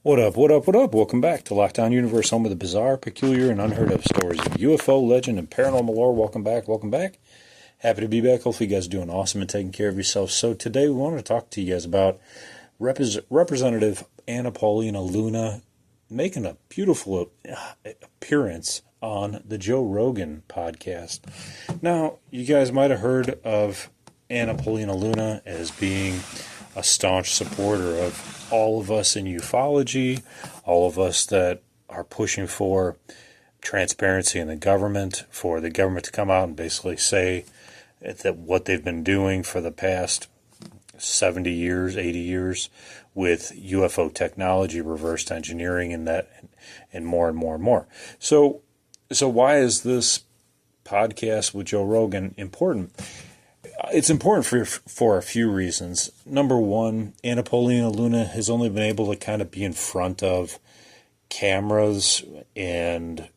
What up, what up, what up? Welcome back to Lockdown Universe, home of the bizarre, peculiar, and unheard of stories of UFO, legend, and paranormal lore. Welcome back, welcome back. Happy to be back. Hopefully you guys are doing awesome and taking care of yourselves. So today we wanted to talk to you guys about Representative Anna Paulina Luna making a beautiful appearance on the Joe Rogan podcast. Now, you guys might have heard of Anna Paulina Luna as being a staunch supporter of all of us in ufology, all of us that are pushing for transparency in the government, for the government to come out and basically say that what they've been doing for the past 70 years, 80 years with UFO technology, reversed engineering, and more and more and more. So why is this podcast with Joe Rogan important? It's important for a few reasons. Number one, Anna Paulina Luna has only been able to kind of be in front of cameras and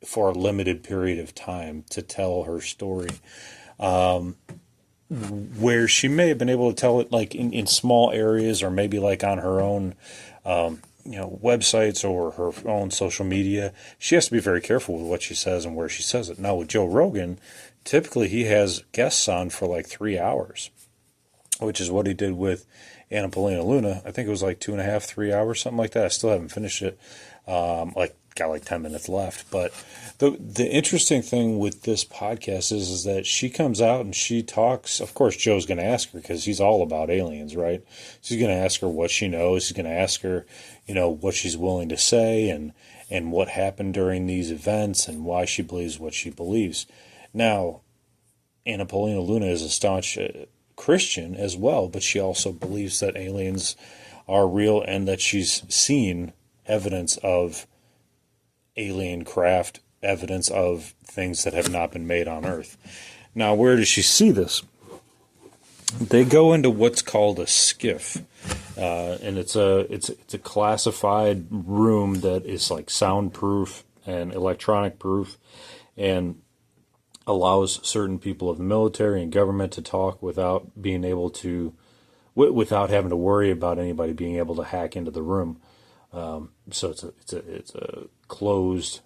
for a limited period of time to tell her story. Where she may have been able to tell it like in small areas or maybe like on her own websites or her own social media, she has to be very careful with what she says and where she says it. Now with Joe Rogan, typically he has guests on for like 3 hours, which is what he did with Anna Paulina Luna. I think it was like 2.5, 3 hours, something like that. I still haven't finished it. Got like 10 minutes left. But the interesting thing with this podcast is that she comes out and she talks. Of course, Joe's going to ask her because he's all about aliens, right? So he's going to ask her what she knows. He's going to ask her, what she's willing to say and what happened during these events and why she believes what she believes. Now, Anna Paulina Luna is a staunch Christian as well, but she also believes that aliens are real and that she's seen evidence of alien craft, evidence of things that have not been made on Earth. Now, where does she see this? They go into what's called a SCIF, and it's a classified room that is like soundproof and electronic proof, and allows certain people of the military and government to talk without being able to, without having to worry about anybody being able to hack into the room. So it's a closed,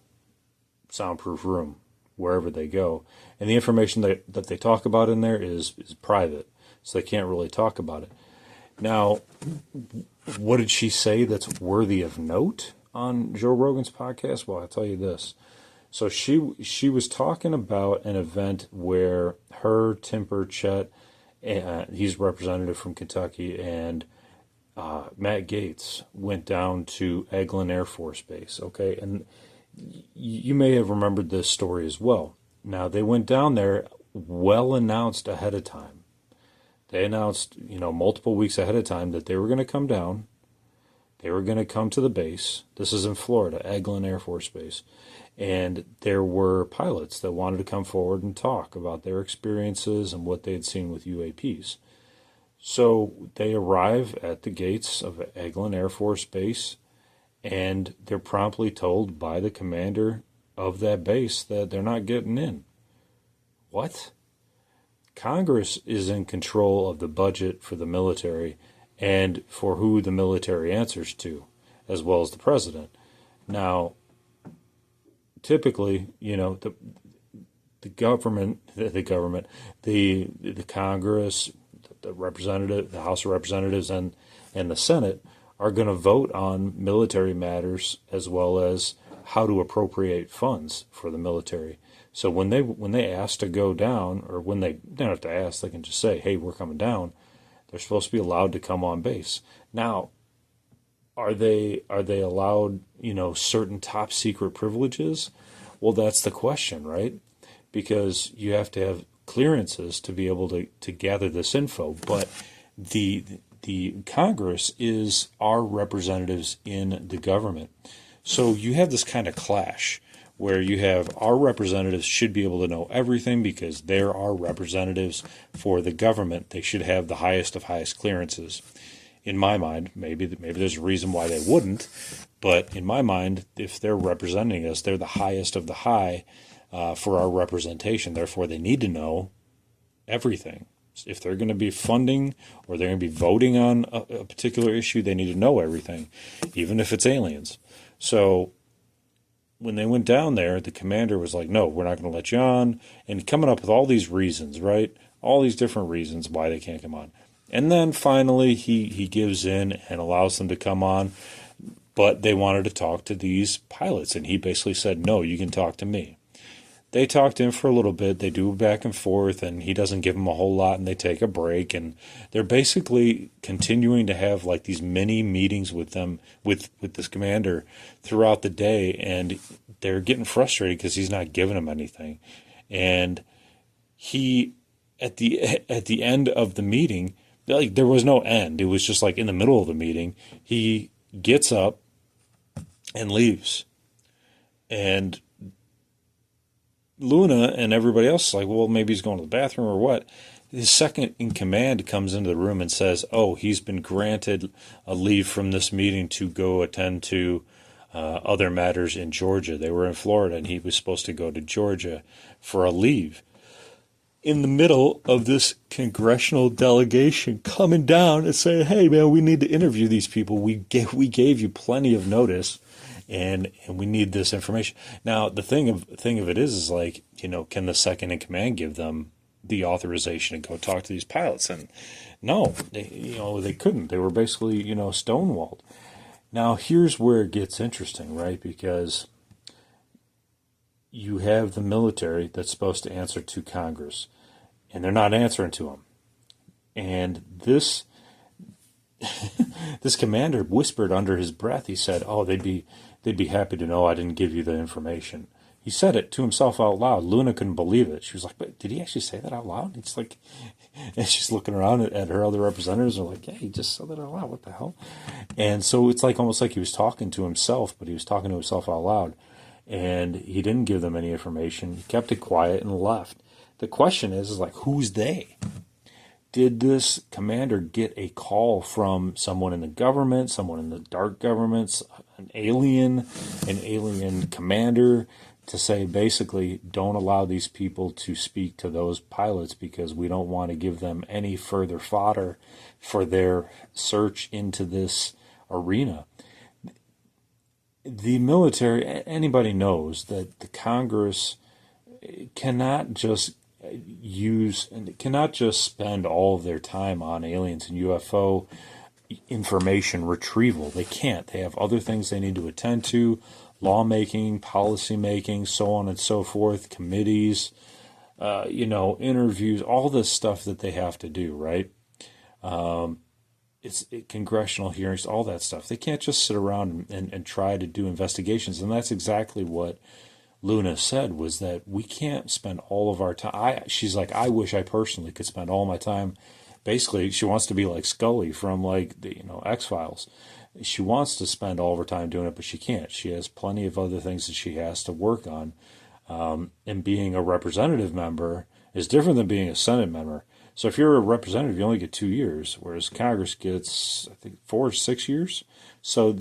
soundproof room wherever they go, and the information that they talk about in there is private, so they can't really talk about it. Now, what did she say that's worthy of note on Joe Rogan's podcast? Well, I'll tell you this. So she was talking about an event where her, Tim Burchett, he's representative from Kentucky, and Matt Gaetz went down to Eglin Air Force Base, okay? And you may have remembered this story as well. Now, they went down there well announced ahead of time. They announced, multiple weeks ahead of time that they were going to come down. They were going to come to the base. This is in Florida, Eglin Air Force Base. And there were pilots that wanted to come forward and talk about their experiences and what they had seen with UAPs. So they arrive at the gates of Eglin Air Force Base, and they're promptly told by the commander of that base that they're not getting in. What? Congress is in control of the budget for the military and for who the military answers to, as well as the president. Now, typically, the government, the Congress, the House of Representatives, and the Senate are going to vote on military matters as well as how to appropriate funds for the military. So when they ask to go down, or when they don't have to ask, they can just say, "Hey, we're coming down." They're supposed to be allowed to come on base. Now, are they allowed, certain top secret privileges? Well, that's the question, right? Because you have to have clearances to be able to gather this info. But the Congress is our representatives in the government. So you have this kind of clash where you have our representatives should be able to know everything because they're our representatives for the government. They should have the highest of highest clearances. In my mind, maybe there's a reason why they wouldn't, but in my mind, if they're representing us, they're the highest of the high for our representation. Therefore, they need to know everything. If they're going to be funding or they're going to be voting on a particular issue, they need to know everything, even if it's aliens. So when they went down there, the commander was like, no, we're not going to let you on. And coming up with all these reasons, right? All these different reasons why they can't come on. And then finally he gives in and allows them to come on. But they wanted to talk to these pilots. And he basically said, no, you can talk to me. They talk to him for a little bit. They do back and forth, and he doesn't give them a whole lot, and they take a break. And they're basically continuing to have like these mini meetings with them, with this commander throughout the day, and they're getting frustrated because he's not giving them anything. And he, at the end of the meeting, like there was no end. It was just like in the middle of the meeting, he gets up and leaves. And Luna and everybody else is like, well, maybe he's going to the bathroom or what. His second in command comes into the room and says, oh, he's been granted a leave from this meeting to go attend to other matters in Georgia. They were in Florida, and he was supposed to go to Georgia for a leave. In the middle of this congressional delegation coming down and saying, hey, man, we need to interview these people. We gave you plenty of notice. And we need this information. Now, the thing of it is like, can the second in command give them the authorization to go talk to these pilots? And no, they couldn't. They were basically, stonewalled. Now, here's where it gets interesting, right? Because you have the military that's supposed to answer to Congress, and they're not answering to them. And this commander whispered under his breath, he said, oh, they'd be happy to know I didn't give you the information. He said it to himself out loud. Luna couldn't believe it. She was like, but did he actually say that out loud? It's like, and she's looking around at her other representatives and like, yeah, he just said that out loud. What the hell? And so it's like almost like he was talking to himself, but he was talking to himself out loud. And he didn't give them any information. He kept it quiet and left. The question is like, who's they? Did this commander get a call from someone in the government, someone in the dark governments, an alien commander to say basically don't allow these people to speak to those pilots because we don't want to give them any further fodder for their search into this arena? The military, anybody knows that the Congress cannot just spend all of their time on aliens and UFO information retrieval. They can't. They have other things they need to attend to, lawmaking, policy making, so on and so forth, committees, interviews, all this stuff that they have to do, right? It's congressional hearings, all that stuff. They can't just sit around and try to do investigations, and that's exactly what Luna said, was that we can't spend all of our time. She's like, I wish I personally could spend all my time. Basically, she wants to be like Scully from like the X-Files. She wants to spend all of her time doing it, but she can't. She has plenty of other things that she has to work on. And being a representative member is different than being a Senate member. So if you're a representative, you only get 2 years, whereas Congress gets, I think, 4 or 6 years. So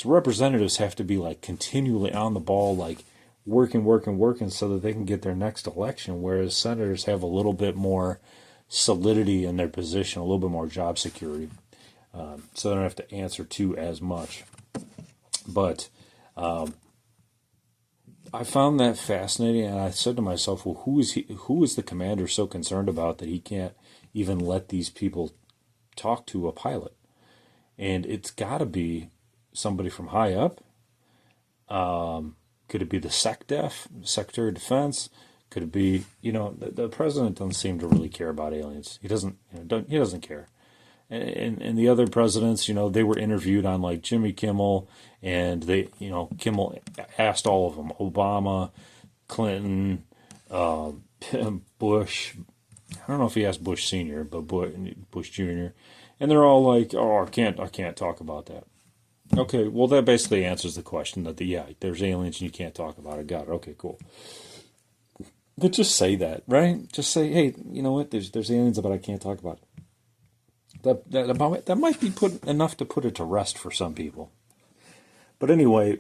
representatives have to be like continually on the ball, like working so that they can get their next election, whereas senators have a little bit more solidity in their position, a little bit more job security, so they don't have to answer to as much. But I found that fascinating, and I said to myself, well, who is the commander so concerned about that he can't even let these people talk to a pilot? And it's got to be somebody from high up. Could it be the SecDef, Secretary of Defense? Could it be, the president doesn't seem to really care about aliens. He doesn't, he doesn't care. And the other presidents, they were interviewed on like Jimmy Kimmel, and they, Kimmel asked all of them, Obama, Clinton, Bush. I don't know if he asked Bush Senior, but Bush Junior, and they're all like, oh, I can't talk about that. Okay, well, that basically answers the question that there's aliens and you can't talk about it. Got it. Okay, cool. But just say that, right? Just say, hey, you know what? There's aliens, but I can't talk about it. That might be enough to put it to rest for some people. But anyway,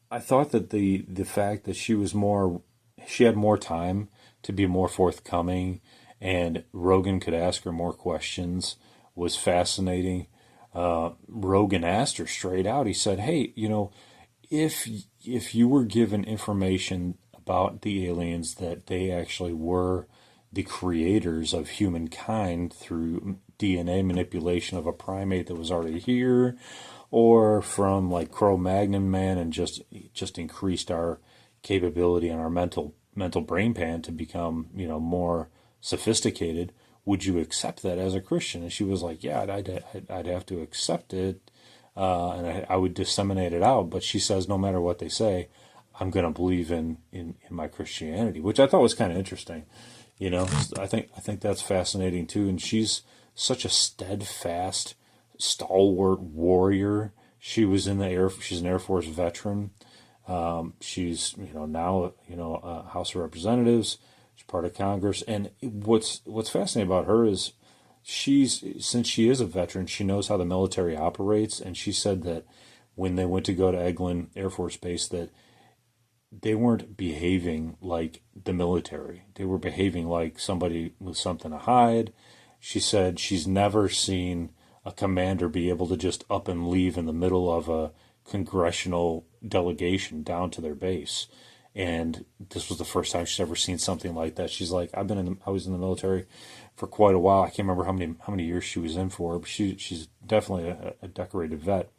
I thought that the fact that she had more time to be more forthcoming and Rogan could ask her more questions, was fascinating. Rogan asked her straight out. He said, "Hey, if you were given information about the aliens that they actually were the creators of humankind through DNA manipulation of a primate that was already here, or from like Cro-Magnon man and just increased our capability and our mental brain pan to become more sophisticated, would you accept that as a Christian?" And she was like, "Yeah, I'd have to accept it, and I would disseminate it out." But she says, no matter what they say, I'm going to believe in my Christianity, which I thought was kind of interesting. I think that's fascinating too. And she's such a steadfast, stalwart warrior. She's an Air Force veteran. She's now House of Representatives. She's part of Congress. And what's fascinating about her is since she is a veteran, she knows how the military operates. And she said that when they went to go to Eglin Air Force Base, that they weren't behaving like the military. They were behaving like somebody with something to hide. She said she's never seen a commander be able to just up and leave in the middle of a congressional delegation down to their base. And this was the first time she's ever seen something like that. She's like, I was in the military for quite a while. I can't remember how many years she was in for, but she's definitely a decorated vet.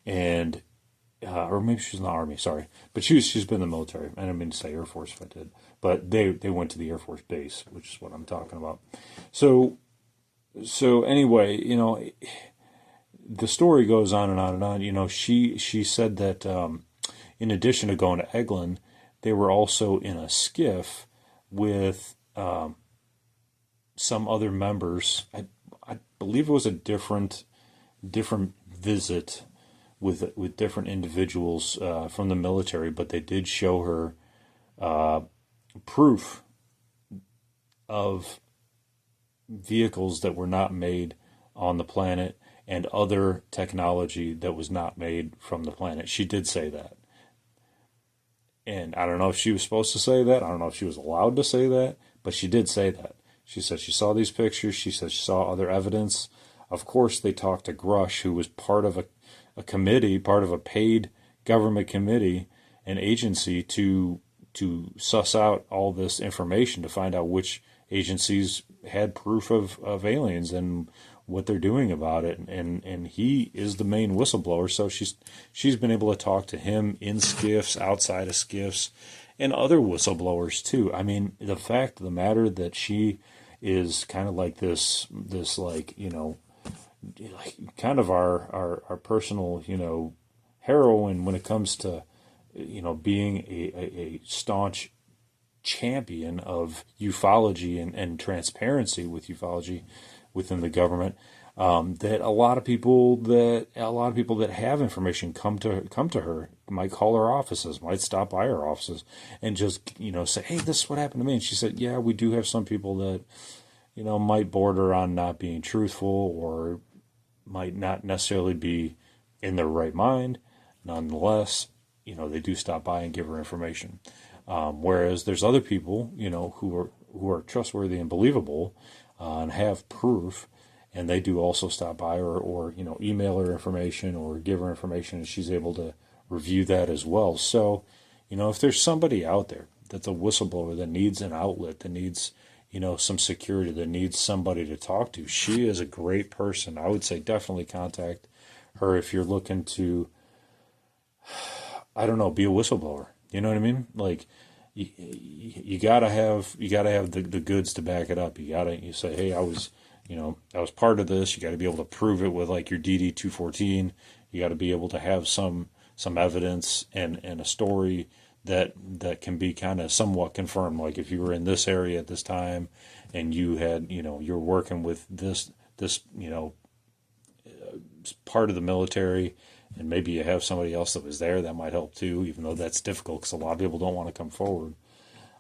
And or maybe she was in the Army, sorry. But she's been in the military. I didn't mean to say Air Force if I did. But they went to the Air Force Base, which is what I'm talking about. So anyway, the story goes on and on and on. She said that in addition to going to Eglin, they were also in a SCIF with some other members. I believe it was a different visit with different individuals from the military, but they did show her proof of vehicles that were not made on the planet and other technology that was not made from the planet. She did say that. And I don't know if she was supposed to say that. I don't know if she was allowed to say that, but she did say that. She said she saw these pictures. She said she saw other evidence. Of course, they talked to Grush, who was part of a committee, part of a paid government committee, an agency to suss out all this information to find out which agencies had proof of aliens and what they're doing about it. And he is the main whistleblower, so she's been able to talk to him in SCIFs, outside of SCIFs, and other whistleblowers too. I mean, the fact of the matter that she is kind of like this like, kind of our personal, heroine when it comes to, being a staunch champion of ufology and transparency with ufology within the government. That a lot of people that have information come to her, might call her offices, might stop by her offices, and just say, "Hey, this is what happened to me." And she said, "Yeah, we do have some people that might border on not being truthful or might not necessarily be in their right mind. Nonetheless, they do stop by and give her information. Whereas there's other people, who are trustworthy and believable and have proof, and they do also stop by or email her information or give her information, and she's able to review that as well. So, if there's somebody out there that's a whistleblower that needs an outlet, that needs some security, that needs somebody to talk to, she is a great person. I would say definitely contact her if you're looking to, I don't know, be a whistleblower. You know what I mean? Like, you gotta have the goods to back it up. You say, hey, I was part of this. You got to be able to prove it with like your DD 214. You got to be able to have some evidence and a story that can be kind of somewhat confirmed. Like if you were in this area at this time and you had, you're working with this part of the military, and maybe you have somebody else that was there, that might help too, even though that's difficult because a lot of people don't want to come forward.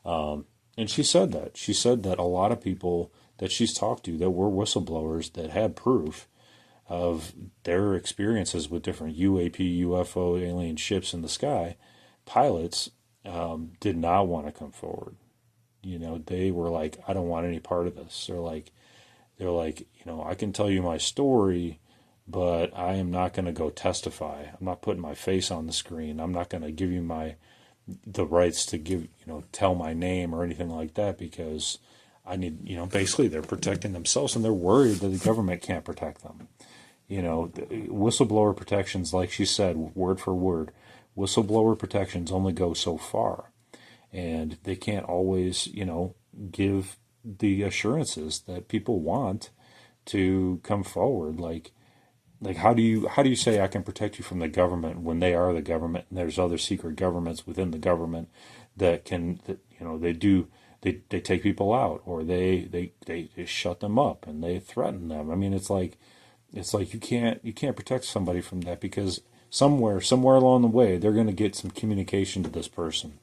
And she said that a lot of people that she's talked to that were whistleblowers that had proof of their experiences with different UAP, UFO, alien ships in the sky, pilots did not want to come forward. You know, they were like, I don't want any part of this. They're like, you know, I can tell you my story, but I am not going to go testify. I'm not putting my face on the screen. I'm not going to give you the rights to tell my name or anything like that, because I need, basically they're protecting themselves, and they're worried that the government can't protect them. You know, whistleblower protections, like she said, word for word, whistleblower protections only go so far, and they can't always, give the assurances that people want to come forward. Like how do you say I can protect you from the government when they are the government, and there's other secret governments within the government that they take people out, or they shut them up and they threaten them. I mean, it's like you can't protect somebody from that, because somewhere along the way they're going to get some communication to this person,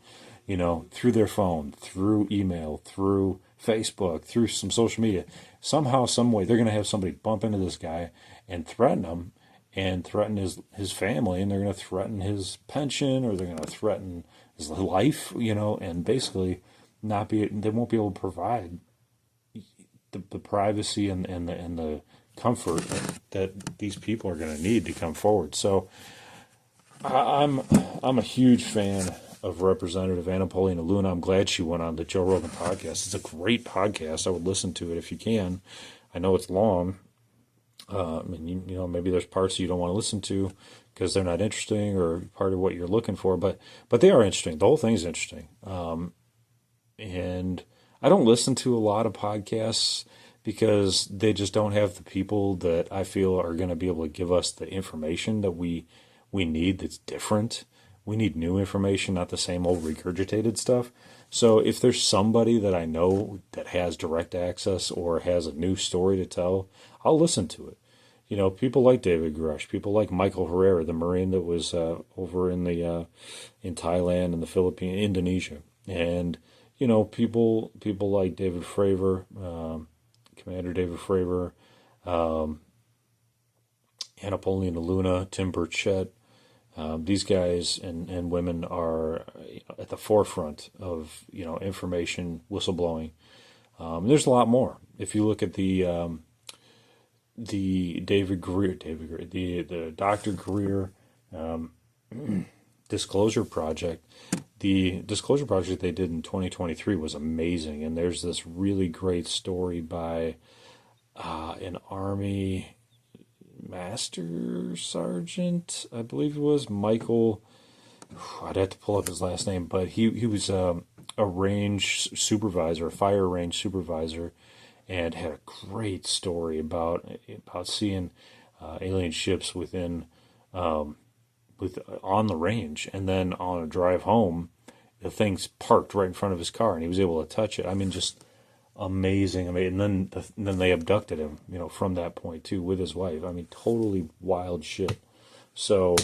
through their phone, through email, through Facebook, through some social media. Somehow, some way, they're going to have somebody bump into this guy and threaten him, and threaten his family, and they're going to threaten his pension, or they're going to threaten his life, and basically they won't be able to provide the privacy and the comfort that these people are going to need to come forward. So I'm a huge fan of Representative Anna Paulina Luna. I'm glad she went on the Joe Rogan podcast. It's a great podcast. I would listen to it if you can. I know it's long. And maybe there's parts you don't want to listen to because they're not interesting or part of what you're looking for, but they are interesting. The whole thing's interesting. And I don't listen to a lot of podcasts because they just don't have the people that I feel are going to be able to give us the information that we need that's different. We need new information, not the same old regurgitated stuff. So if there's somebody that I know that has direct access or has a new story to tell, I'll listen to it. People like David Grush, people like Michael Herrera, the Marine that was over in Thailand and the Philippines, Indonesia, and people like David Fravor, Commander David Fravor, Anna Paulina Luna, Tim Burchett. These guys and women are at the forefront of information whistleblowing. There's a lot more. If you look at the David Greer, the Dr. Greer Disclosure Project. The Disclosure Project they did in 2023 was amazing, and there's this really great story by an Army Master Sergeant, I believe it was, Michael. I'd have to pull up his last name, but he was a range supervisor, a fire range supervisor, and had a great story about seeing alien ships on the range, and then on a drive home, the thing's parked right in front of his car, and he was able to touch it. I mean, just amazing. I mean, and then they abducted him, from that point too, with his wife. I mean, totally wild shit. So,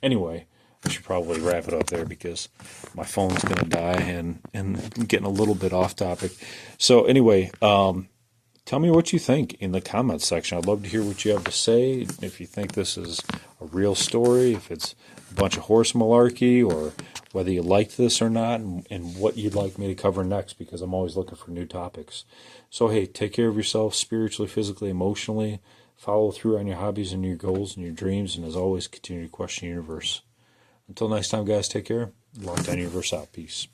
anyway, I should probably wrap it up there because my phone's gonna die and I'm getting a little bit off topic. So, anyway, tell me what you think in the comments section. I'd love to hear what you have to say. If you think this is a real story, if it's a bunch of horse malarkey, or whether you liked this or not, and what you'd like me to cover next, because I'm always looking for new topics. So, hey, take care of yourself spiritually, physically, emotionally. Follow through on your hobbies and your goals and your dreams. And as always, continue to question the universe. Until next time, guys, take care. Lockdown Universe out. Peace.